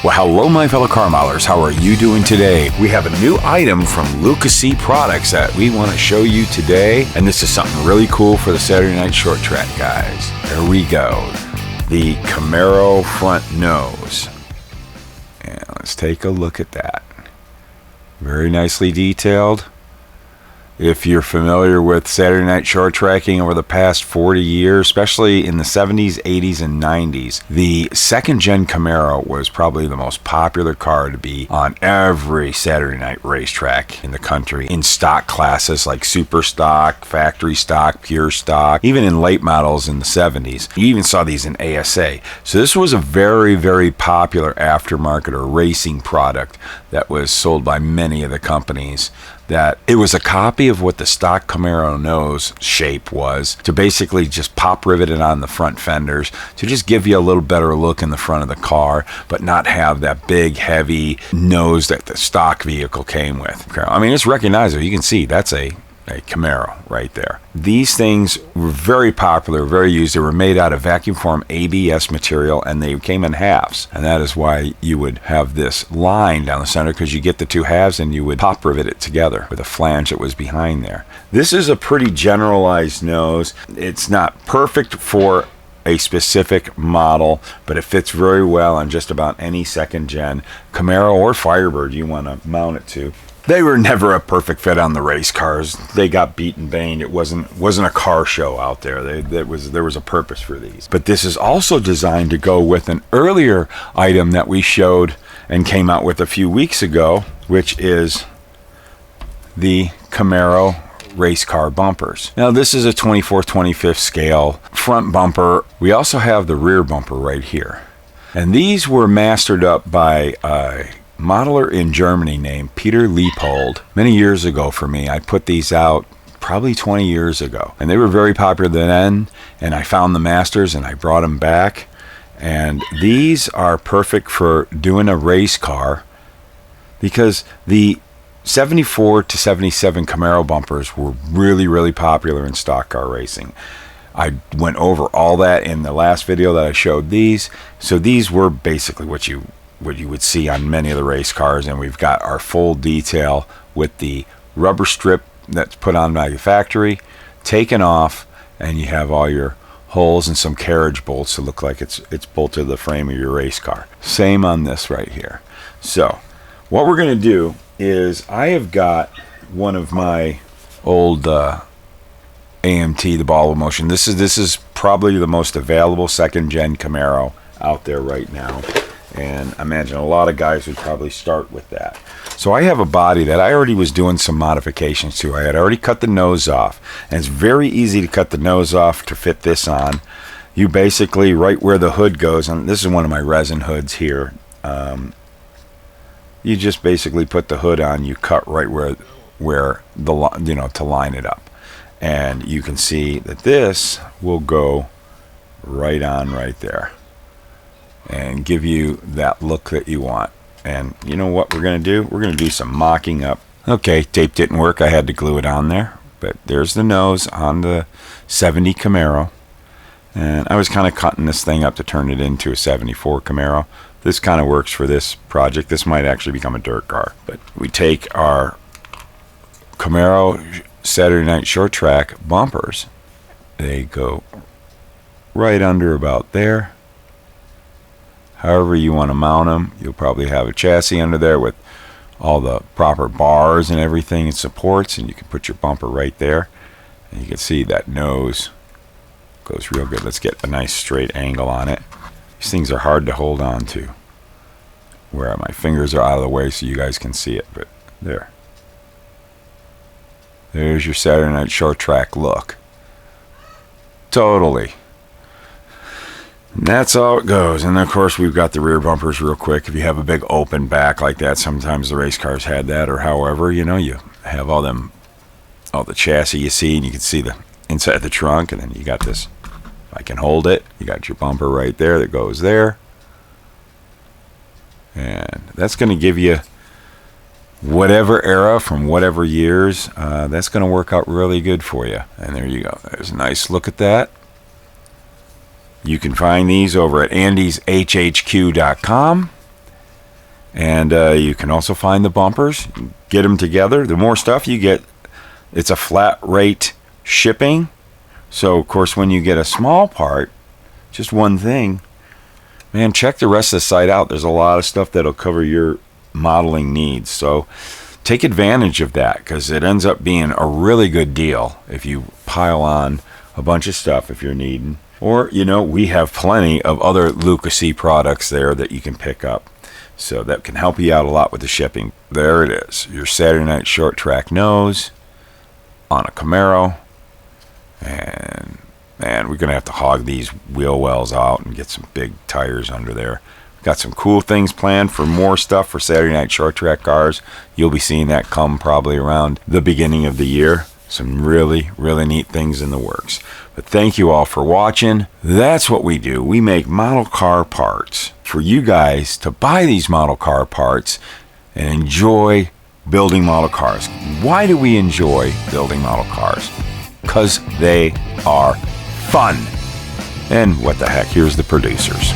Well, hello, my fellow car modelers. How are you doing today? We have a new item from Luka Cee products that we want to show you today. And this is something really cool for the Saturday Night Short Track guys. There we go. The Camaro front nose. And let's take a look at that. Very nicely detailed. If you're familiar with Saturday Night Short Tracking over the past 40 years, especially in the 70s, 80s, and 90s, the second gen Camaro was probably the most popular car to be on every Saturday night racetrack in the country, in stock classes like super stock, factory stock, pure stock, even in late models in the 70s. You even saw these in ASA. So this was a very, very popular aftermarket or racing product that was sold by many of the companies. That it was a copy of what the stock Camaro nose shape was, to basically just pop rivet it on the front fenders to just give you a little better look in the front of the car, but not have that big heavy nose that the stock vehicle came with. I mean, it's recognizable. You can see that's a Camaro right there. These things were very popular, very used. They were made out of vacuum form ABS material, and they came in halves. And that is why you would have this line down the center, because you get the two halves and you would pop rivet it together with a flange that was behind there. This is a pretty generalized nose. It's not perfect for a specific model, but it fits very well on just about any second gen Camaro or Firebird you want to mount it to. They were never a perfect fit on the race cars. They got beat and banged. It wasn't a car show out there. There was a purpose for these. But this is also designed to go with an earlier item that we showed and came out with a few weeks ago, which is the Camaro race car bumpers. Now this is a 24/25 scale front bumper. We also have the rear bumper right here. And these were mastered up by modeler in Germany named Peter Leopold many years ago for me. I put these out probably 20 years ago, and they were very popular then, and I found the masters and I brought them back, and these are perfect for doing a race car, because the 74 to 77 Camaro bumpers were really, really popular in stock car racing. I went over all that in the last video that I showed these. So these were basically what you would see on many of the race cars, and we've got our full detail with the rubber strip that's put on by the factory taken off, and you have all your holes and some carriage bolts to look like it's bolted to the frame of your race car. Same on this right here. So what we're going to do is, I have got one of my old AMT, the Ball of Motion. This is probably the most available second gen Camaro out there right now. And I imagine a lot of guys would probably start with that. So I have a body that I already was doing some modifications to. I had already cut the nose off. And it's very easy to cut the nose off to fit this on. You basically, right where the hood goes, and this is one of my resin hoods here. You just basically put the hood on. You cut right where the, to line it up. And you can see that this will go right on right there and give you that look that you want. And you know what we're going to do? We're going to do some mocking up. Okay, tape didn't work. I had to glue it on there. But there's the nose on the 70 Camaro. And I was kind of cutting this thing up to turn it into a 74 Camaro. This kind of works for this project. This might actually become a dirt car. But we take our Camaro Saturday Night Short Track bumpers. They go right under about there. However you want to mount them. You'll probably have a chassis under there with all the proper bars and everything and supports, and you can put your bumper right there, and you can see that nose goes real good. Let's get a nice straight angle on it. These things are hard to hold on to, where my fingers are out of the way so you guys can see it. But there's your Saturday Night Short Track look. Totally. And that's how it goes. And of course we've got the rear bumpers real quick. If you have a big open back like that, sometimes the race cars had that, or however, you have all the chassis you see, and you can see the inside the trunk, and then you got this, if I can hold it, you got your bumper right there that goes there. And that's going to give you whatever era from whatever years. That's going to work out really good for you. And there you go. There's a nice look at that. You can find these over at andyshhq.com. And you can also find the bumpers, get them together. The more stuff you get, it's a flat rate shipping. So, of course, when you get a small part, just one thing, man, check the rest of the site out. There's a lot of stuff that'll cover your modeling needs. So take advantage of that, because it ends up being a really good deal if you pile on a bunch of stuff if you're needing. Or, you know, we have plenty of other Luka Cee products there that you can pick up. So that can help you out a lot with the shipping. There it is, your Saturday Night Short Track nose on a Camaro. And man, we're going to have to hog these wheel wells out and get some big tires under there. Got some cool things planned for more stuff for Saturday Night Short Track cars. You'll be seeing that come probably around the beginning of the year. Some really, really neat things in the works. But thank you all for watching. That's what we do. We make model car parts for you guys to buy these model car parts and enjoy building model cars. Why do we enjoy building model cars? Because they are fun. And what the heck, here's the producers.